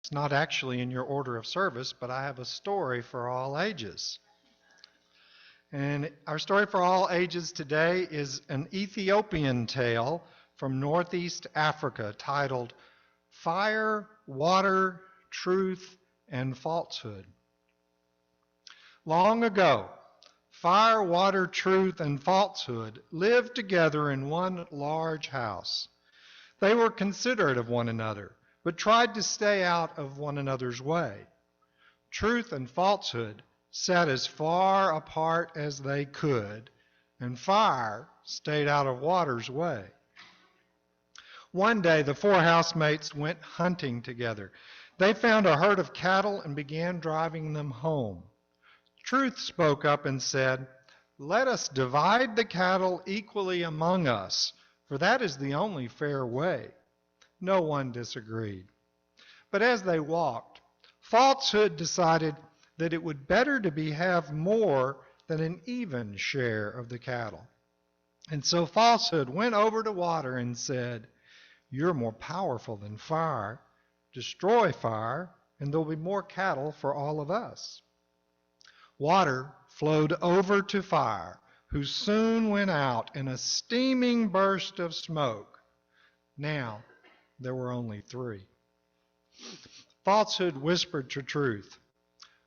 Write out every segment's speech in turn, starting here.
It's not actually in your order of service, but I have a story for all ages. And our story for all ages today is an Ethiopian tale from Northeast Africa titled Fire, Water, Truth, and Falsehood. Long ago, fire, water, truth, and falsehood lived together in one large house. They were considerate of one another, but tried to stay out of one another's way. Truth and falsehood sat as far apart as they could, and fire stayed out of water's way. One day, the four housemates went hunting together. They found a herd of cattle and began driving them home. Truth spoke up and said, "Let us divide the cattle equally among us, for that is the only fair way." No one disagreed. But as they walked, falsehood decided that it would better to have more than an even share of the cattle. And so falsehood went over to water and said, "You're more powerful than fire. Destroy fire, and there'll be more cattle for all of us." Water flowed over to fire, who soon went out in a steaming burst of smoke. Now, there were only three. Falsehood whispered to truth,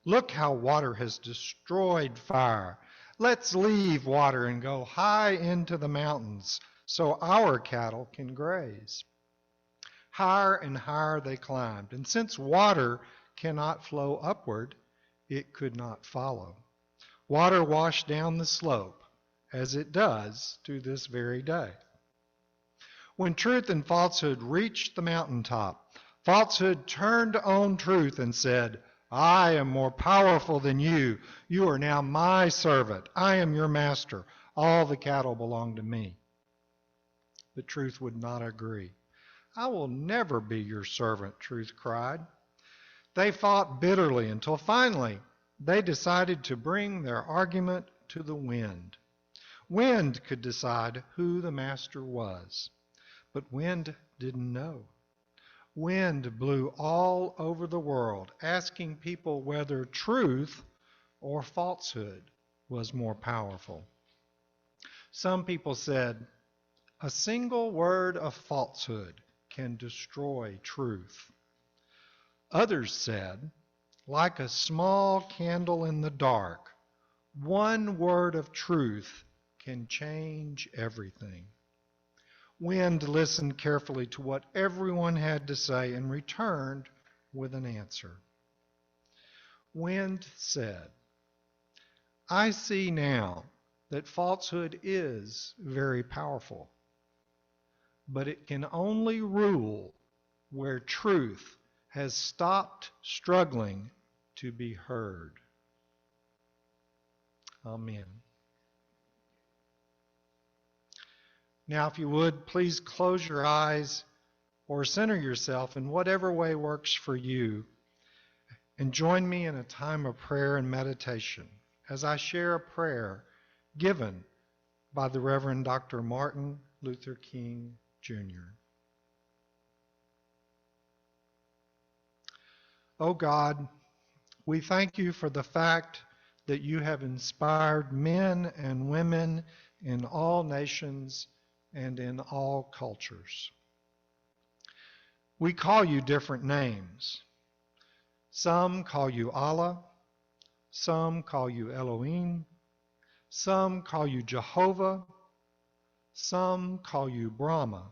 "Look how water has destroyed fire. Let's leave water and go high into the mountains so our cattle can graze." Higher and higher they climbed, and since water cannot flow upward, it could not follow. Water washed down the slope, as it does to this very day. When truth and falsehood reached the mountaintop, falsehood turned on truth and said, "I am more powerful than you. You are now my servant. I am your master. All the cattle belong to me." But truth would not agree. "I will never be your servant," truth cried. They fought bitterly until finally they decided to bring their argument to the wind. Wind could decide who the master was, but wind didn't know. Wind blew all over the world, asking people whether truth or falsehood was more powerful. Some people said, "A single word of falsehood can destroy truth." Others said, "Like a small candle in the dark, one word of truth can change everything." Wind listened carefully to what everyone had to say and returned with an answer. Wind said, "I see now that falsehood is very powerful, but it can only rule where truth has stopped struggling to be heard." Amen. Now, if you would, please close your eyes or center yourself in whatever way works for you, and join me in a time of prayer and meditation as I share a prayer given by the Reverend Dr. Martin Luther King, Jr. Oh God, we thank you for the fact that you have inspired men and women in all nations and in all cultures. We call you different names. Some call you Allah, some call you Elohim, some call you Jehovah, some call you Brahma,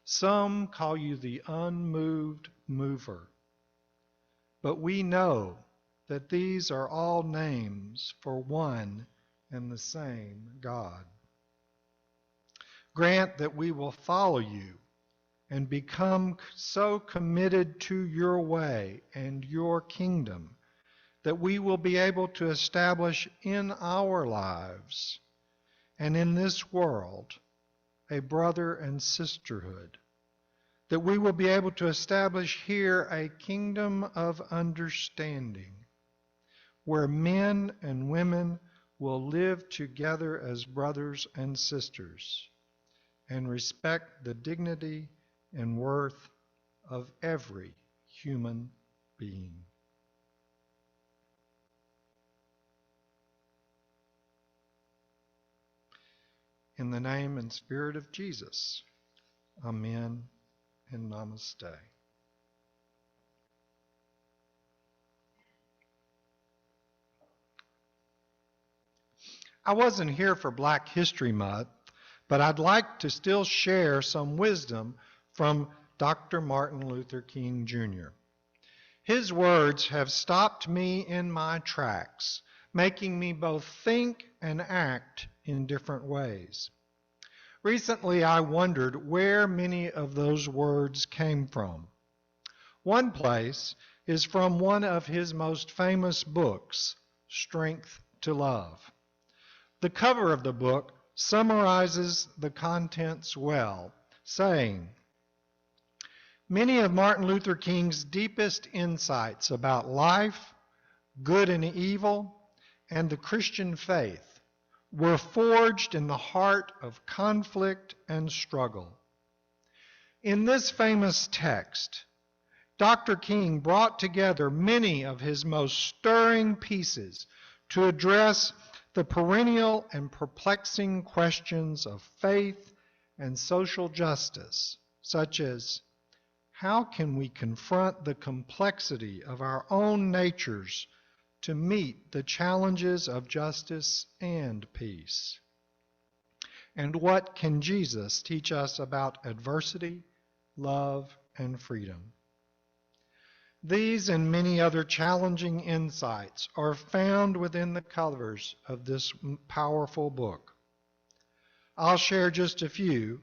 some call you the unmoved mover. But we know that these are all names for one and the same God. Grant that we will follow you and become so committed to your way and your kingdom that we will be able to establish in our lives and in this world a brother and sisterhood, that we will be able to establish here a kingdom of understanding where men and women will live together as brothers and sisters and respect the dignity and worth of every human being. In the name and spirit of Jesus, amen and namaste. I wasn't here for Black History Month, but I'd like to still share some wisdom from Dr. Martin Luther King Jr. His words have stopped me in my tracks, making me both think and act in different ways. Recently, I wondered where many of those words came from. One place is from one of his most famous books, Strength to Love. The cover of the book summarizes the contents well, saying, "Many of Martin Luther King's deepest insights about life, good and evil, and the Christian faith were forged in the heart of conflict and struggle." In this famous text, Dr. King brought together many of his most stirring pieces to address the perennial and perplexing questions of faith and social justice, such as, how can we confront the complexity of our own natures to meet the challenges of justice and peace? And what can Jesus teach us about adversity, love, and freedom? These and many other challenging insights are found within the covers of this powerful book. I'll share just a few,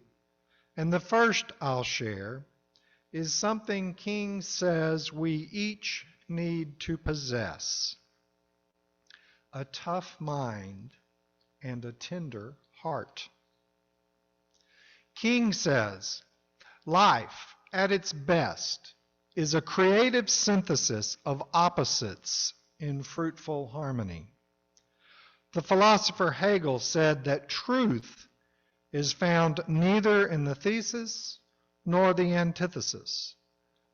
and the first I'll share is something King says we each need to possess: a tough mind and a tender heart. King says, life at its best is a creative synthesis of opposites in fruitful harmony. The philosopher Hegel said that truth is found neither in the thesis nor the antithesis,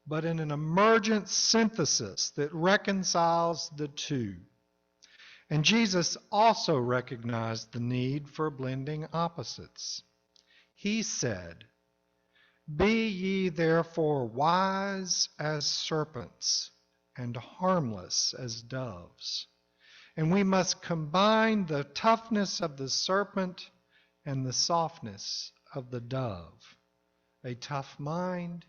but in an emergent synthesis that reconciles the two. And Jesus also recognized the need for blending opposites. He said, "Be ye therefore wise as serpents and harmless as doves." And we must combine the toughness of the serpent and the softness of the dove, a tough mind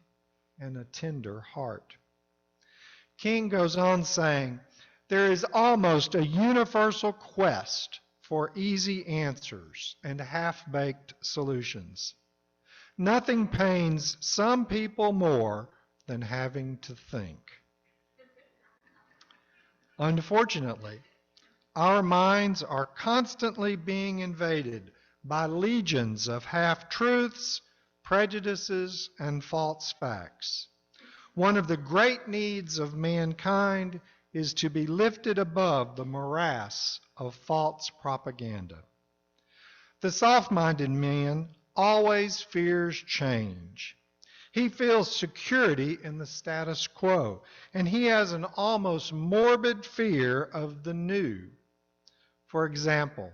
and a tender heart. King goes on saying, there is almost a universal quest for easy answers and half-baked solutions. Nothing pains some people more than having to think. Unfortunately, our minds are constantly being invaded by legions of half-truths, prejudices, and false facts. One of the great needs of mankind is to be lifted above the morass of false propaganda. The soft-minded man always fears change. He feels security in the status quo, and he has an almost morbid fear of the new. For example,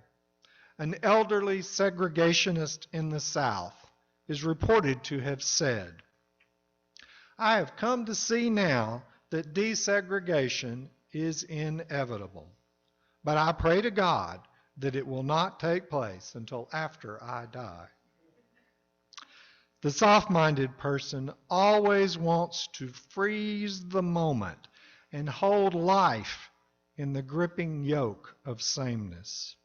an elderly segregationist in the South is reported to have said, "I have come to see now that desegregation is inevitable, but I pray to God that it will not take place until after I die." The soft-minded person always wants to freeze the moment and hold life in the gripping yoke of sameness.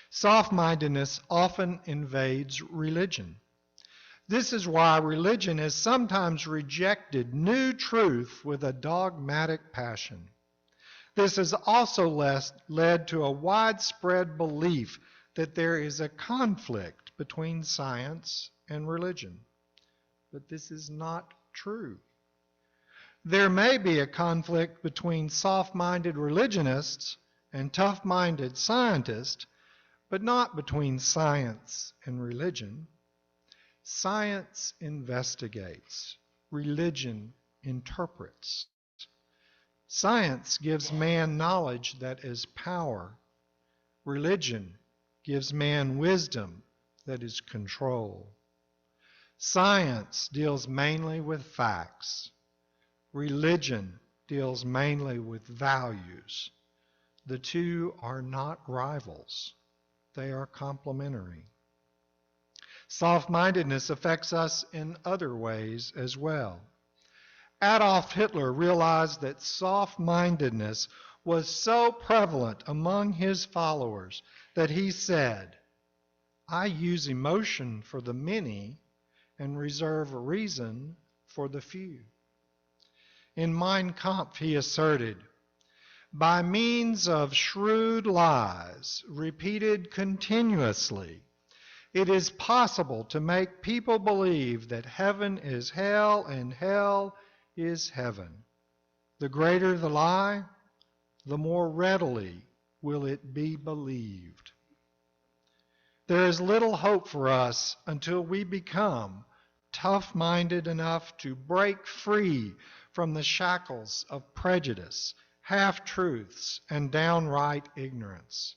Soft-mindedness often invades religion. This is why religion has sometimes rejected new truth with a dogmatic passion. This has also led to a widespread belief that there is a conflict between science and religion. But this is not true. There may be a conflict between soft-minded religionists and tough-minded scientists, but not between science and religion. Science investigates, religion interprets. Science gives man knowledge that is power. Religion gives man wisdom that is control. Science deals mainly with facts. Religion deals mainly with values. The two are not rivals. They are complementary. Soft-mindedness affects us in other ways as well. Adolf Hitler realized that soft-mindedness was so prevalent among his followers that he said, "I use emotion for the many and reserve reason for the few." In Mein Kampf, he asserted, "By means of shrewd lies repeated continuously, it is possible to make people believe that heaven is hell and hell is heaven. The greater the lie, the more readily will it be believed." There is little hope for us until we become tough-minded enough to break free from the shackles of prejudice, half-truths, and downright ignorance.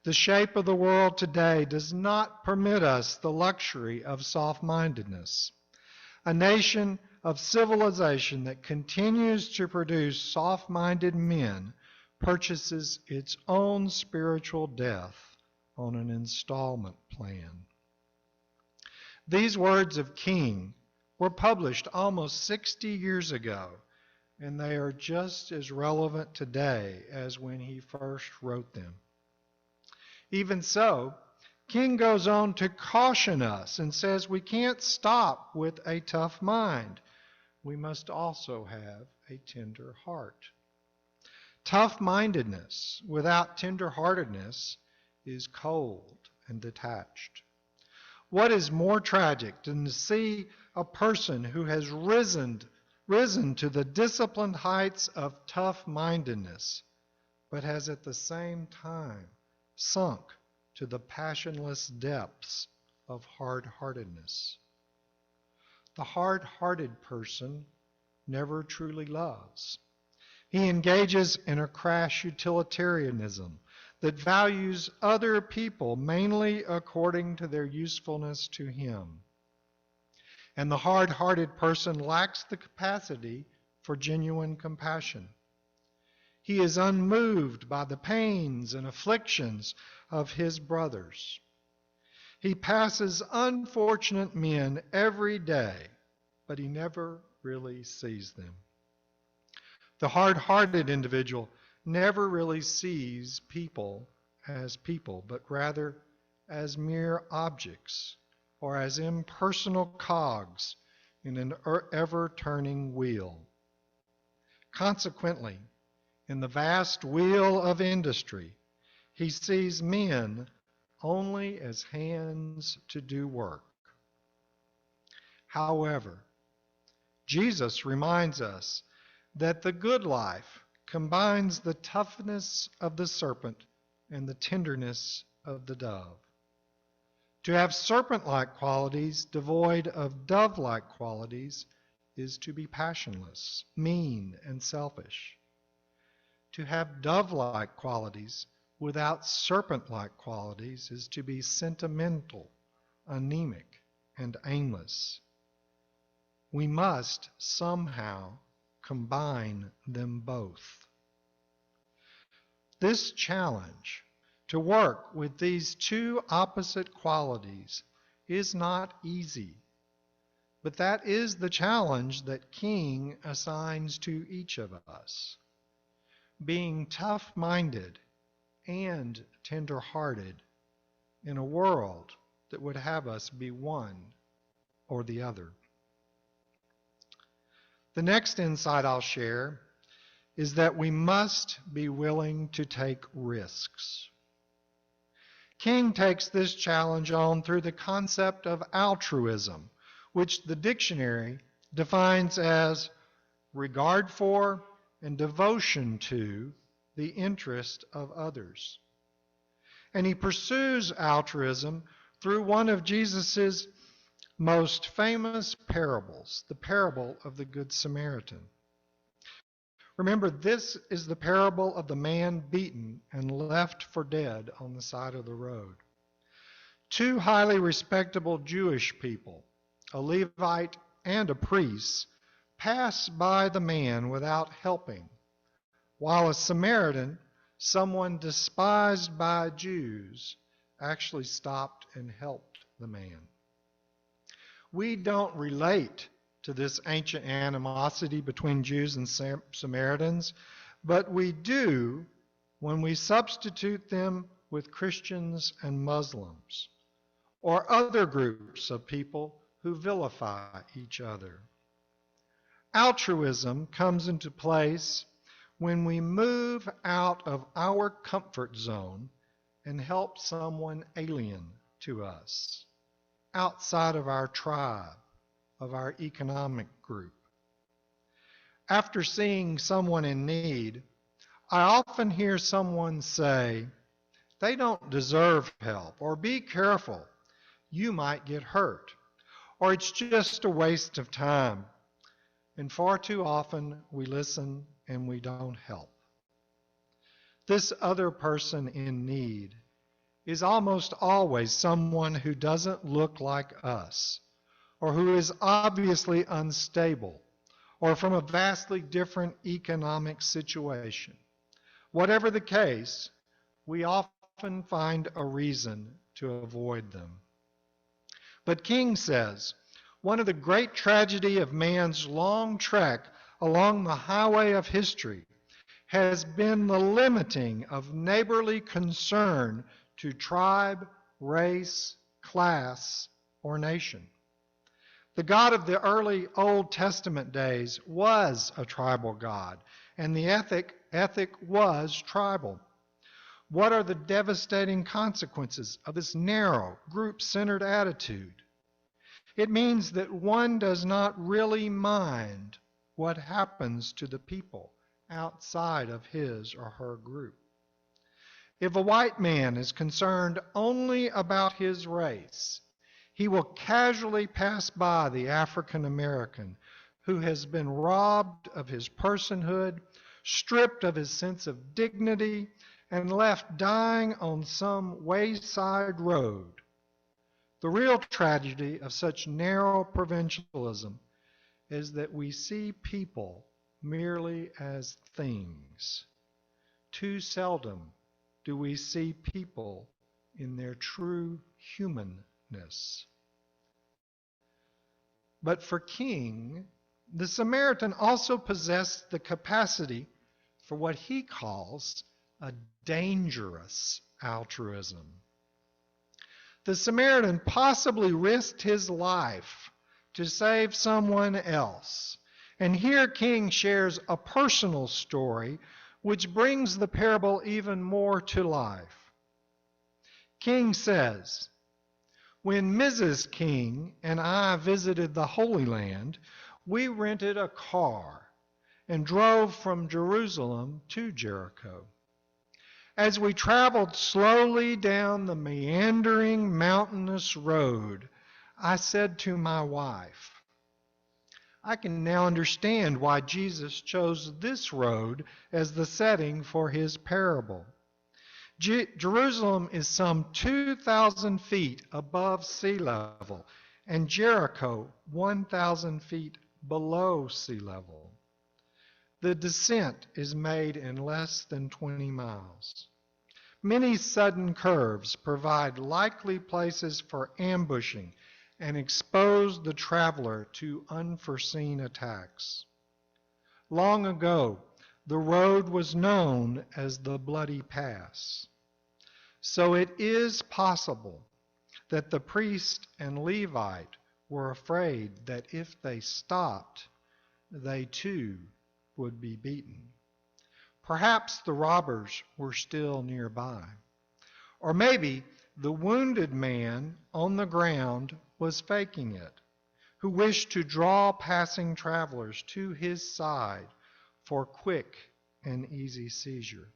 The shape of the world today does not permit us the luxury of soft-mindedness. A nation of civilization that continues to produce soft-minded men purchases its own spiritual death on an installment plan. These words of King were published almost 60 years ago, and they are just as relevant today as when he first wrote them. Even so, King goes on to caution us and says we can't stop with a tough mind. We must also have a tender heart. Tough-mindedness without tender-heartedness is cold and detached. What is more tragic than to see a person who has risen to the disciplined heights of tough-mindedness, but has at the same time sunk to the passionless depths of hard-heartedness? The hard-hearted person never truly loves. He engages in a crass utilitarianism that values other people mainly according to their usefulness to him. And the hard-hearted person lacks the capacity for genuine compassion. He is unmoved by the pains and afflictions of his brothers. He passes unfortunate men every day, but he never really sees them. The hard-hearted individual never really sees people, but rather as mere objects or as impersonal cogs in an ever-turning wheel. Consequently, in the vast wheel of industry, he sees men only as hands to do work. However, Jesus reminds us that the good life combines the toughness of the serpent and the tenderness of the dove. To have serpent-like qualities devoid of dove-like qualities is to be passionless, mean, and selfish. To have dove-like qualities without serpent-like qualities is to be sentimental, anemic, and aimless. We must somehow combine them both. This challenge to work with these two opposite qualities is not easy, but that is the challenge that King assigns to each of us. Being tough-minded and tender-hearted in a world that would have us be one or the other. The next insight I'll share is that we must be willing to take risks. King takes this challenge on through the concept of altruism, which the dictionary defines as regard for and devotion to the interest of others. And he pursues altruism through one of Jesus's most famous parables, the parable of the Good Samaritan. Remember, this is the parable of the man beaten and left for dead on the side of the road. Two highly respectable Jewish people, a Levite and a priest, pass by the man without helping, while a Samaritan, someone despised by Jews, actually stopped and helped the man. We don't relate to this ancient animosity between Jews and Samaritans, but we do when we substitute them with Christians and Muslims, or other groups of people who vilify each other. Altruism comes into place when we move out of our comfort zone and help someone alien to us, outside of our tribe, of our economic group. After seeing someone in need, I often hear someone say, "They don't deserve help," or "Be careful, you might get hurt," or "It's just a waste of time." And far too often we listen and we don't help. This other person in need is almost always someone who doesn't look like us, or who is obviously unstable, or from a vastly different economic situation. Whatever the case, we often find a reason to avoid them. But King says, one of the great tragedy of man's long trek along the highway of history has been the limiting of neighborly concern to tribe, race, class, or nation. The God of the early Old Testament days was a tribal God, and the ethic was tribal. What are the devastating consequences of this narrow, group-centered attitude? It means that one does not really mind what happens to the people outside of his or her group. If a white man is concerned only about his race, he will casually pass by the African American who has been robbed of his personhood, stripped of his sense of dignity, and left dying on some wayside road. The real tragedy of such narrow provincialism is that we see people merely as things. Too seldom do we see people in their true humanness. But for King, the Samaritan also possessed the capacity for what he calls a dangerous altruism. The Samaritan possibly risked his life to save someone else. And here King shares a personal story which brings the parable even more to life. King says, "When Mrs. King and I visited the Holy Land, we rented a car and drove from Jerusalem to Jericho. As we traveled slowly down the meandering mountainous road, I said to my wife, 'I can now understand why Jesus chose this road as the setting for his parable. Jerusalem is some 2,000 feet above sea level, and Jericho 1,000 feet below sea level. The descent is made in less than 20 miles. Many sudden curves provide likely places for ambushing and expose the traveler to unforeseen attacks. Long ago, the road was known as the Bloody Pass. So it is possible that the priest and Levite were afraid that if they stopped, they too would be beaten. Perhaps the robbers were still nearby. Or maybe the wounded man on the ground was faking it, who wished to draw passing travelers to his side for quick and easy seizure.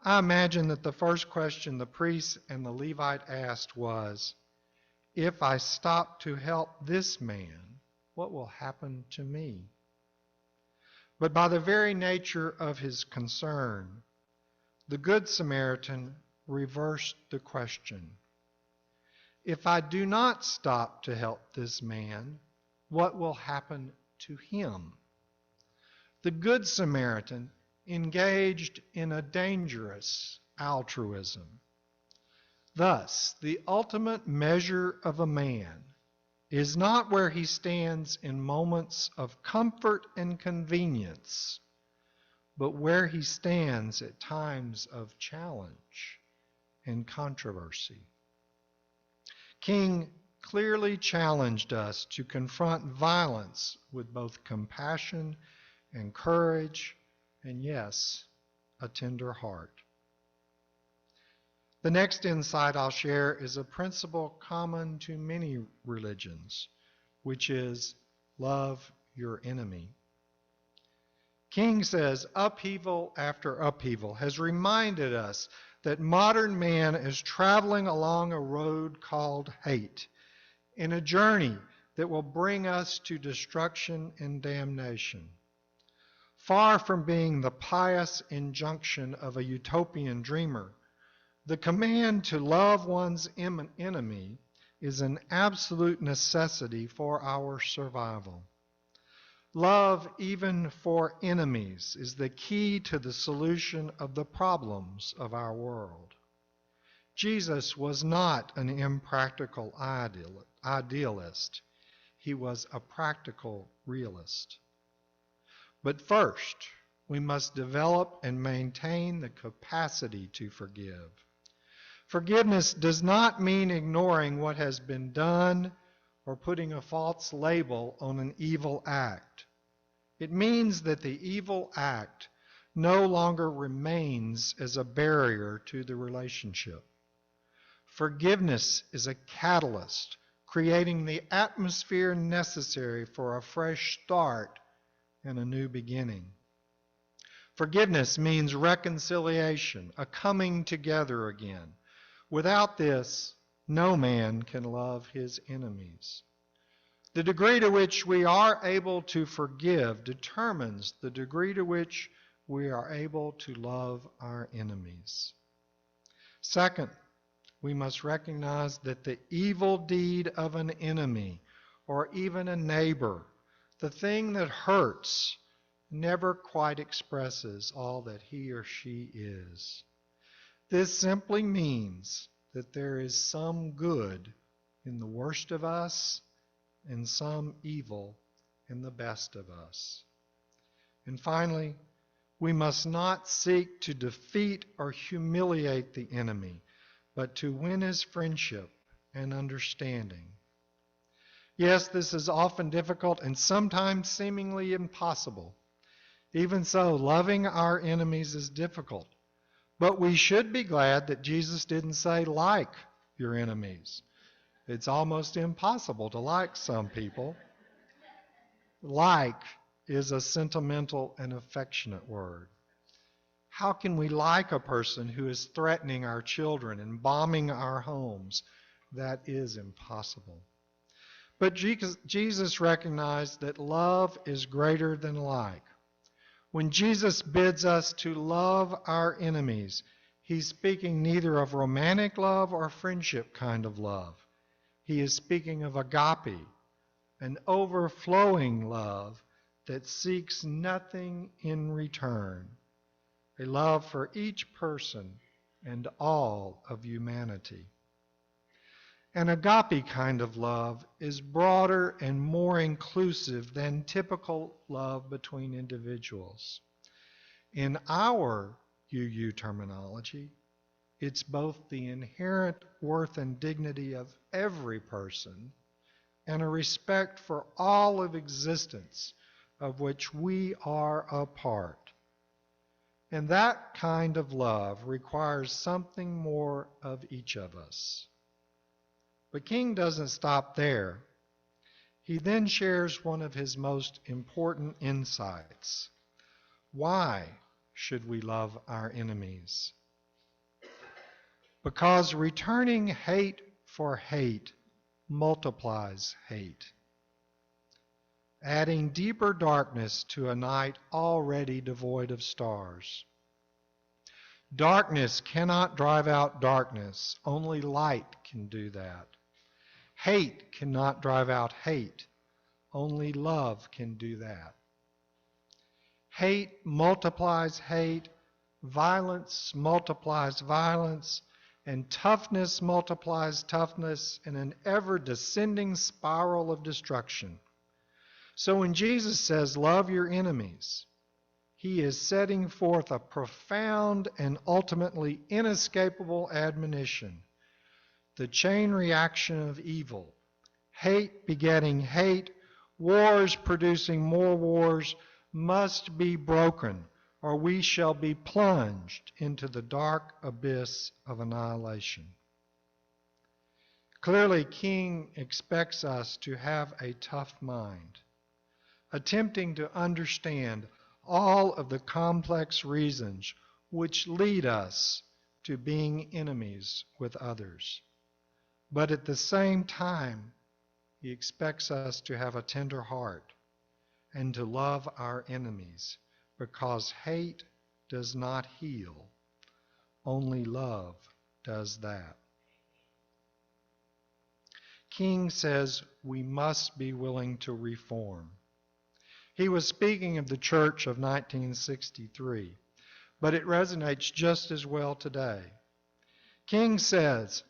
I imagine that the first question the priest and the Levite asked was, If I stop to help this man, what will happen to me? But by the very nature of his concern, the Good Samaritan reversed the question. If I do not stop to help this man, what will happen to him? The Good Samaritan engaged in a dangerous altruism. Thus, the ultimate measure of a man is not where he stands in moments of comfort and convenience, but where he stands at times of challenge and controversy. King clearly challenged us to confront violence with both compassion and courage, and yes, a tender heart. The next insight I'll share is a principle common to many religions, which is love your enemy. King says upheaval after upheaval has reminded us that modern man is traveling along a road called hate, in a journey that will bring us to destruction and damnation. Far from being the pious injunction of a utopian dreamer, the command to love one's enemy is an absolute necessity for our survival. Love, even for enemies, is the key to the solution of the problems of our world. Jesus was not an impractical idealist. He was a practical realist. But first, we must develop and maintain the capacity to forgive. Forgiveness does not mean ignoring what has been done or putting a false label on an evil act. It means that the evil act no longer remains as a barrier to the relationship. Forgiveness is a catalyst, creating the atmosphere necessary for a fresh start and a new beginning. Forgiveness means reconciliation, a coming together again. Without this, no man can love his enemies. The degree to which we are able to forgive determines the degree to which we are able to love our enemies. Second, we must recognize that the evil deed of an enemy or even a neighbor, the thing that hurts, never quite expresses all that he or she is. This simply means that there is some good in the worst of us and some evil in the best of us. And finally, we must not seek to defeat or humiliate the enemy, but to win his friendship and understanding. Yes, this is often difficult and sometimes seemingly impossible. Even so, loving our enemies is difficult. But we should be glad that Jesus didn't say, like your enemies. It's almost impossible to like some people. Like is a sentimental and affectionate word. How can we like a person who is threatening our children and bombing our homes? That is impossible. But Jesus recognized that love is greater than like. When Jesus bids us to love our enemies, he's speaking neither of romantic love or friendship kind of love. He is speaking of agape, an overflowing love that seeks nothing in return, a love for each person and all of humanity. An agape kind of love is broader and more inclusive than typical love between individuals. In our UU terminology, it's both the inherent worth and dignity of every person and a respect for all of existence of which we are a part. And that kind of love requires something more of each of us. But King doesn't stop there. He then shares one of his most important insights. Why should we love our enemies? Because returning hate for hate multiplies hate, adding deeper darkness to a night already devoid of stars. Darkness cannot drive out darkness. Only light can do that. Hate cannot drive out hate. Only love can do that. Hate multiplies hate. Violence multiplies violence. And toughness multiplies toughness in an ever-descending spiral of destruction. So when Jesus says, love your enemies, he is setting forth a profound and ultimately inescapable admonition. The chain reaction of evil, hate begetting hate, wars producing more wars, must be broken, or we shall be plunged into the dark abyss of annihilation. Clearly, King expects us to have a tough mind, attempting to understand all of the complex reasons which lead us to being enemies with others. But at the same time, he expects us to have a tender heart and to love our enemies, because hate does not heal. Only love does that. King says we must be willing to reform. He was speaking of the church of 1963, but it resonates just as well today. King says,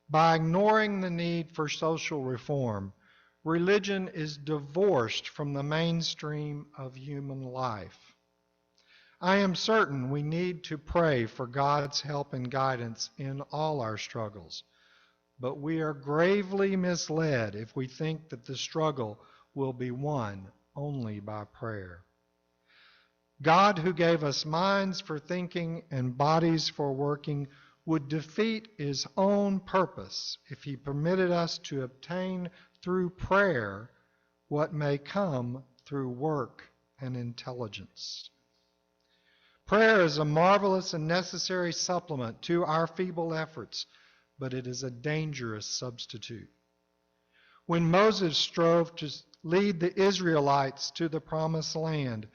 by ignoring the need for social reform, religion is divorced from the mainstream of human life. I am certain we need to pray for God's help and guidance in all our struggles, but we are gravely misled if we think that the struggle will be won only by prayer. God, who gave us minds for thinking and bodies for working, would defeat his own purpose if he permitted us to obtain through prayer what may come through work and intelligence. Prayer is a marvelous and necessary supplement to our feeble efforts, but it is a dangerous substitute. When Moses strove to lead the Israelites to the promised land,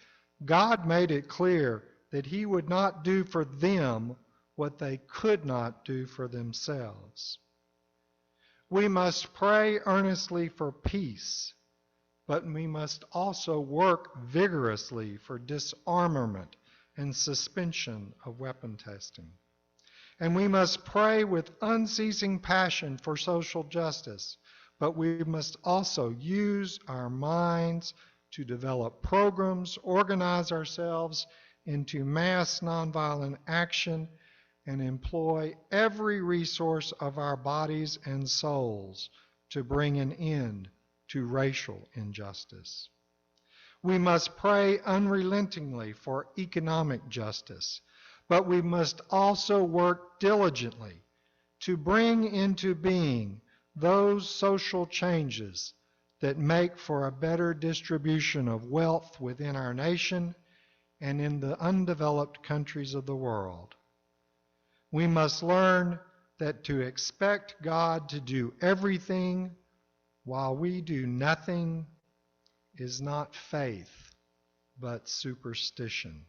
God made it clear that he would not do for them what they could not do for themselves. We must pray earnestly for peace, but we must also work vigorously for disarmament and suspension of weapon testing. And we must pray with unceasing passion for social justice, but we must also use our minds to develop programs, organize ourselves into mass nonviolent action, and employ every resource of our bodies and souls to bring an end to racial injustice. We must pray unrelentingly for economic justice, but we must also work diligently to bring into being those social changes that make for a better distribution of wealth within our nation and in the undeveloped countries of the world. We must learn that to expect God to do everything while we do nothing is not faith, but superstition.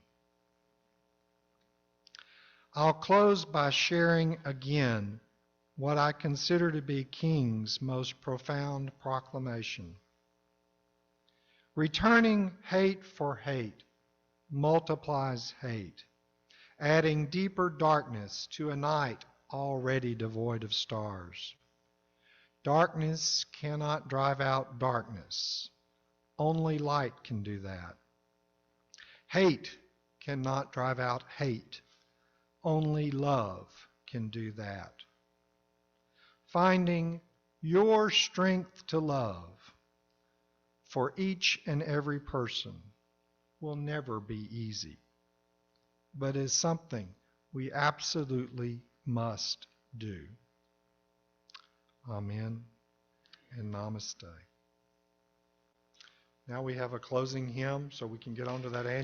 I'll close by sharing again what I consider to be King's most profound proclamation. Returning hate for hate multiplies hate, adding deeper darkness to a night already devoid of stars. Darkness cannot drive out darkness. Only light can do that. Hate cannot drive out hate. Only love can do that. Finding your strength to love for each and every person will never be easy, but is something we absolutely must do. Amen and namaste. Now we have a closing hymn, so we can get on to that annual